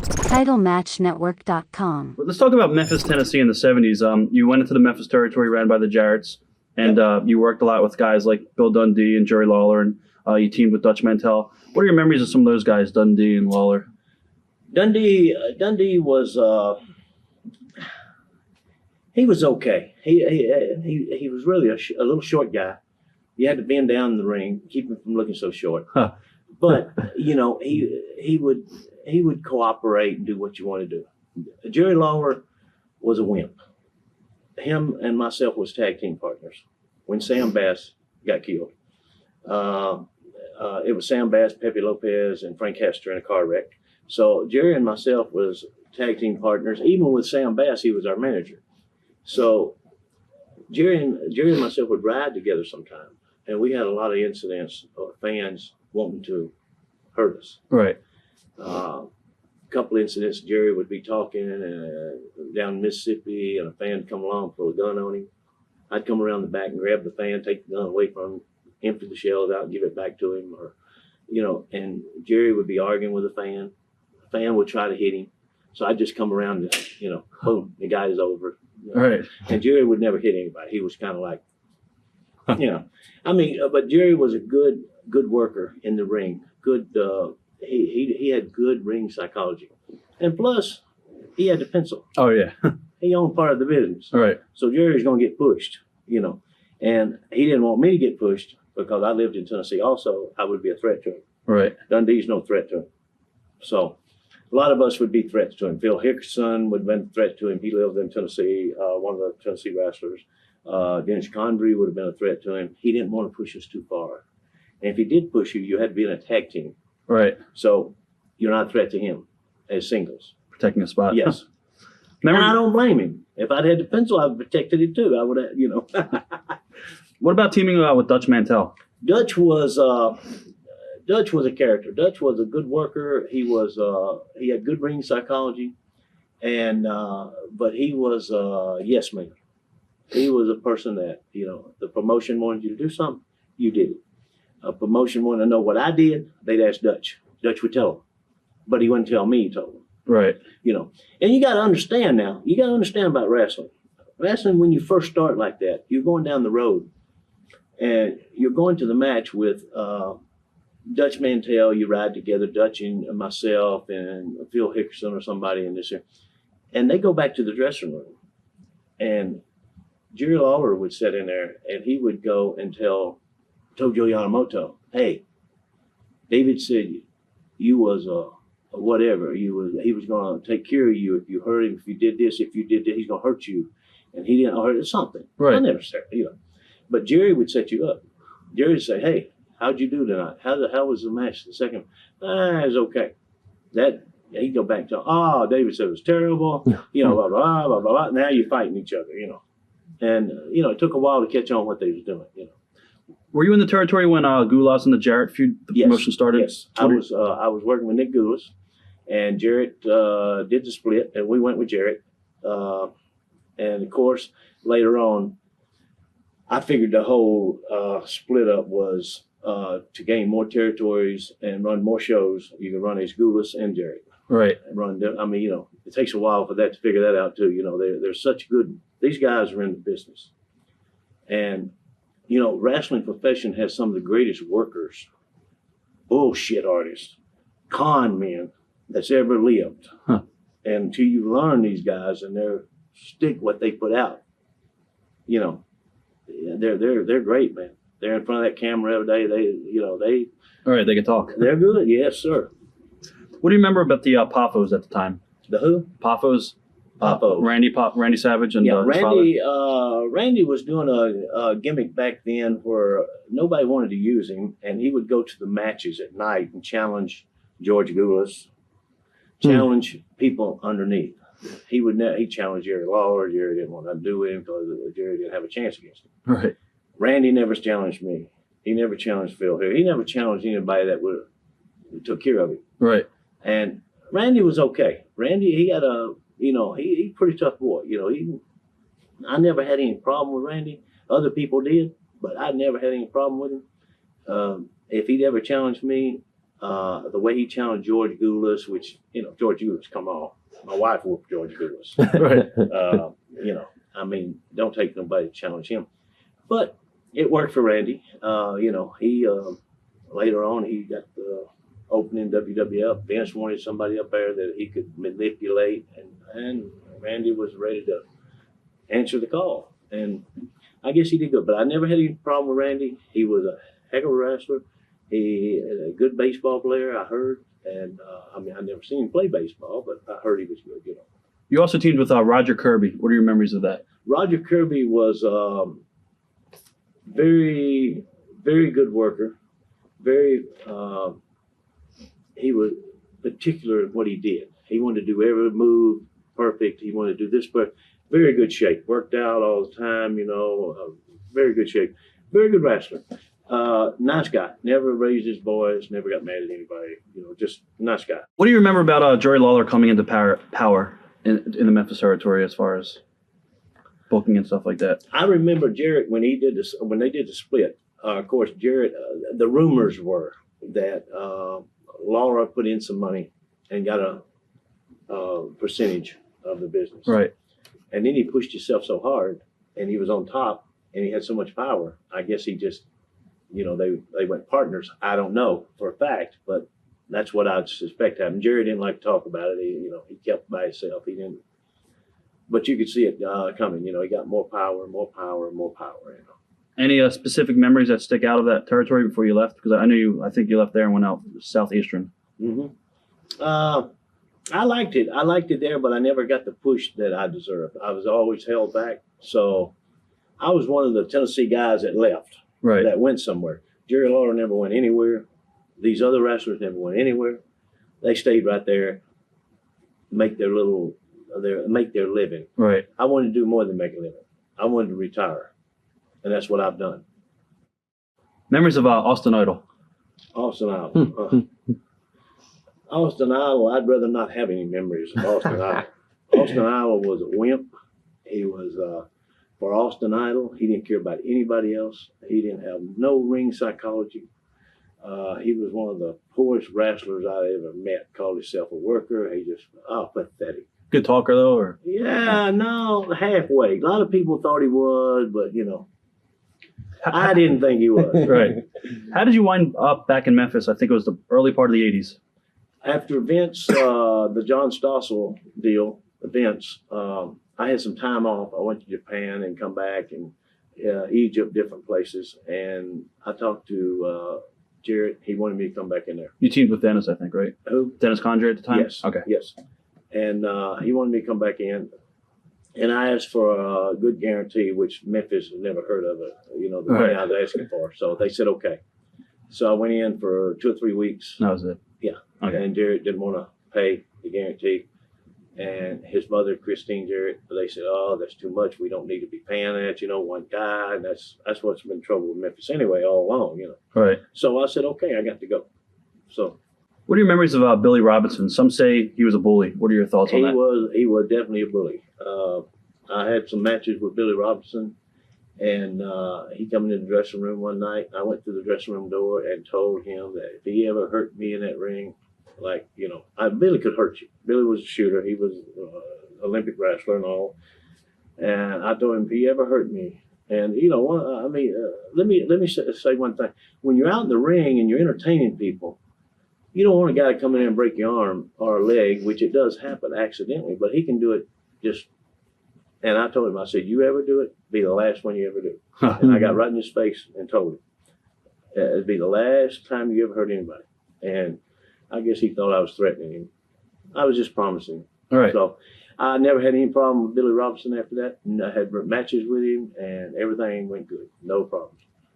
TitleMatchNetwork.com. Let's talk about Memphis, Tennessee in the 70s. You went into the Memphis territory ran by the Jarretts, and you worked a lot with guys like Bill Dundee and Jerry Lawler, and you teamed with Dutch Mantell. What are your memories of some of those guys, Dundee and Lawler? Dundee was he was okay. He was really a little short guy. You had to bend down in the ring, keep him from looking so short. Huh. But he would cooperate and do what you want to do. Jerry Lawler was a wimp. Him and myself was tag team partners when Sam Bass got killed. It was Sam Bass, Pepe Lopez, and Frank Hester in a car wreck. So Jerry and myself was tag team partners. Even with Sam Bass, he was our manager. So Jerry and myself would ride together sometime, and we had a lot of incidents of fans wanting to hurt us. Right. A couple incidents, Jerry would be talking down in Mississippi, and a fan would come along, throw a gun on him. I'd come around the back and grab the fan, take the gun away from him, empty the shells out, and give it back to him, or and Jerry would be arguing with a fan. The fan would try to hit him, so I'd just come around and boom, the guy is over. Right. And Jerry would never hit anybody. He was kind of like, but Jerry was a good worker in the ring. Good. He had good ring psychology, and plus he had the pencil. Oh yeah. He owned part of the business. Right. So Jerry's gonna get pushed, and he didn't want me to get pushed because I lived in Tennessee. Also, I would be a threat to him. Right. Dundee's no threat to him. So a lot of us would be threats to him. Phil Hickerson would have been a threat to him. He lived in Tennessee, one of the Tennessee wrestlers. Dennis Condrey would have been a threat to him. He didn't want to push us too far. And if he did push you, you had to be in a tag team. Right. So you're not a threat to him as singles. Protecting a spot. Yes. And I don't blame him. If I'd had the pencil, I'd have protected it too. I would have, What about teaming with Dutch Mantell? Dutch was a character. Dutch was a good worker. He had good ring psychology, and but he was a yes man. He was a person that the promotion wanted you to do something, you did it. A promotion wanted to know what I did, they'd ask Dutch. Dutch would tell them, but he wouldn't tell me. He told them. Right. And you got to understand now. You got to understand about wrestling. Wrestling, when you first start like that, you're going down the road, and you're going to the match with Dutch Mantell. You ride together, Dutch and myself and Phil Hickerson or somebody in this here, and they go back to the dressing room, and Jerry Lawler would sit in there, and he would go and tell Tojo Yamamoto, "Hey, David said you was whatever. He was going to take care of you if you hurt him. If you did this, if you did that, he's going to hurt you." And he didn't hurt something. Right. I never said, But Jerry would set you up. Jerry would say, "Hey, how'd you do tonight? How was the match? The second, it was okay." He'd go back to, David said it was terrible. Blah blah blah blah blah. Now you're fighting each other. And it took a while to catch on what they was doing. Were you in the territory when Goulas and the Jarrett feud, the promotion started? Yes, I was working with Nick Goulas, and Jarrett did the split, and we went with Jarrett. And of course, later on, I figured the whole split up was to gain more territories and run more shows. You can run as Goulas and Jarrett. Right. And run them. I mean, it takes a while for that to figure that out too. They're such good. These guys are in the business, and wrestling profession has some of the greatest workers, bullshit artists, con men that's ever lived. Huh. And until you learn these guys and they're stick what they put out, they're great, man. They're in front of that camera every day. They All right, they can talk. they're good. Yes, sir. What do you remember about the Poffos at the time? The who? Poffos? Poffos. Randy Savage and his father. Randy was doing a gimmick back then where nobody wanted to use him, and he would go to the matches at night and challenge George Goulas, challenge people underneath. He challenged Jerry Lawler. Jerry didn't want nothing to do with him because Jerry didn't have a chance against him. Right. Randy never challenged me. He never challenged Phil here. He never challenged anybody that took care of him. Right. And Randy was okay. Randy, he had he's pretty tough boy. I never had any problem with Randy. Other people did, but I never had any problem with him. If he'd ever challenged me, The way he challenged George Goulas, which, George Goulas, come on. My wife whooped George Goulas. Right. Don't take nobody to challenge him. But it worked for Randy. He later on he got the opening WWF. Vince wanted somebody up there that he could manipulate, and Randy was ready to answer the call. And I guess he did good. But I never had any problem with Randy. He was a heck of a wrestler. He was a good baseball player, I heard. And I never seen him play baseball, but I heard he was good. You also teamed with Roger Kirby. What are your memories of that? Roger Kirby was very, very good worker. Very, he was particular in what he did. He wanted to do every move perfect. He wanted to do this, but very good shape. Worked out all the time, very good shape. Very good wrestler. Nice guy. Never raised his voice, never got mad at anybody. Just nice guy. What do you remember about Jerry Lawler coming into power in the Memphis territory as far as booking and stuff like that? I remember Jarrett when they did the split. Of course, Jarrett. The rumors were that Lawler put in some money and got a percentage of the business. Right. And then he pushed himself so hard, and he was on top, and he had so much power. I guess he just, they went partners. I don't know for a fact, but that's what I'd suspect happened. Jerry didn't like to talk about it. He kept by himself. He didn't. But you could see it coming. He got more power. Any specific memories that stick out of that territory before you left? Because I think you left there and went out Southeastern. Mm-hmm. I liked it. I liked it there, but I never got the push that I deserved. I was always held back. So I was one of the Tennessee guys that left, right? That went somewhere. Jerry Lawler never went anywhere. These other wrestlers never went anywhere. They stayed right there, make their living. Right. I wanted to do more than make a living. I wanted to retire, and that's what I've done. Memories of Austin Idol. Austin Idol. Austin Idol, I'd rather not have any memories of Austin Idol. Austin Idol was a wimp. He was, for Austin Idol, he didn't care about anybody else. He didn't have no ring psychology. He was one of the poorest wrestlers I ever met, called himself a worker. He just, pathetic. Good talker, though? Or? Yeah, no, halfway. A lot of people thought he was, but, I didn't think he was. Right. How did you wind up back in Memphis? I think it was the early part of the 80s. After Vince, the John Stossel deal, Vince, I had some time off. I went to Japan and come back, and Egypt, different places. And I talked to Jarrett. He wanted me to come back in there. You teamed with Dennis, I think, right? Who? Dennis Condrey at the time? Yes. Okay. Yes. And he wanted me to come back in. And I asked for a good guarantee, which Memphis had never heard of it, the money I was asking for. So they said, okay. So I went in for 2 or 3 weeks. That was it. Yeah. Okay. And Jarrett didn't want to pay the guarantee. And his mother, Christine Jarrett, they said, oh, that's too much. We don't need to be paying that, one guy. And that's what's been trouble with Memphis anyway, all along, Right. So I said, okay, I got to go. So. What are your memories of Billy Robinson? Some say he was a bully. What are your thoughts on that? He was definitely a bully. I had some matches with Billy Robinson, and he came into the dressing room one night. I went through the dressing room door and told him that if he ever hurt me in that ring, Billy could hurt you. Billy was a shooter. He was an Olympic wrestler and all. And I told him, if he ever hurt me, and let me say one thing. When you're out in the ring and you're entertaining people, you don't want a guy to come in and break your arm or a leg, which it does happen accidentally, but he can do it just. And I told him, I said, you ever do it, be the last one you ever do. And I got right in his face and told him, it'd be the last time you ever hurt anybody. And I guess he thought I was threatening him. I was just promising. All right. So I never had any problem with Billy Robinson after that. And I had matches with him, and everything went good. No problems.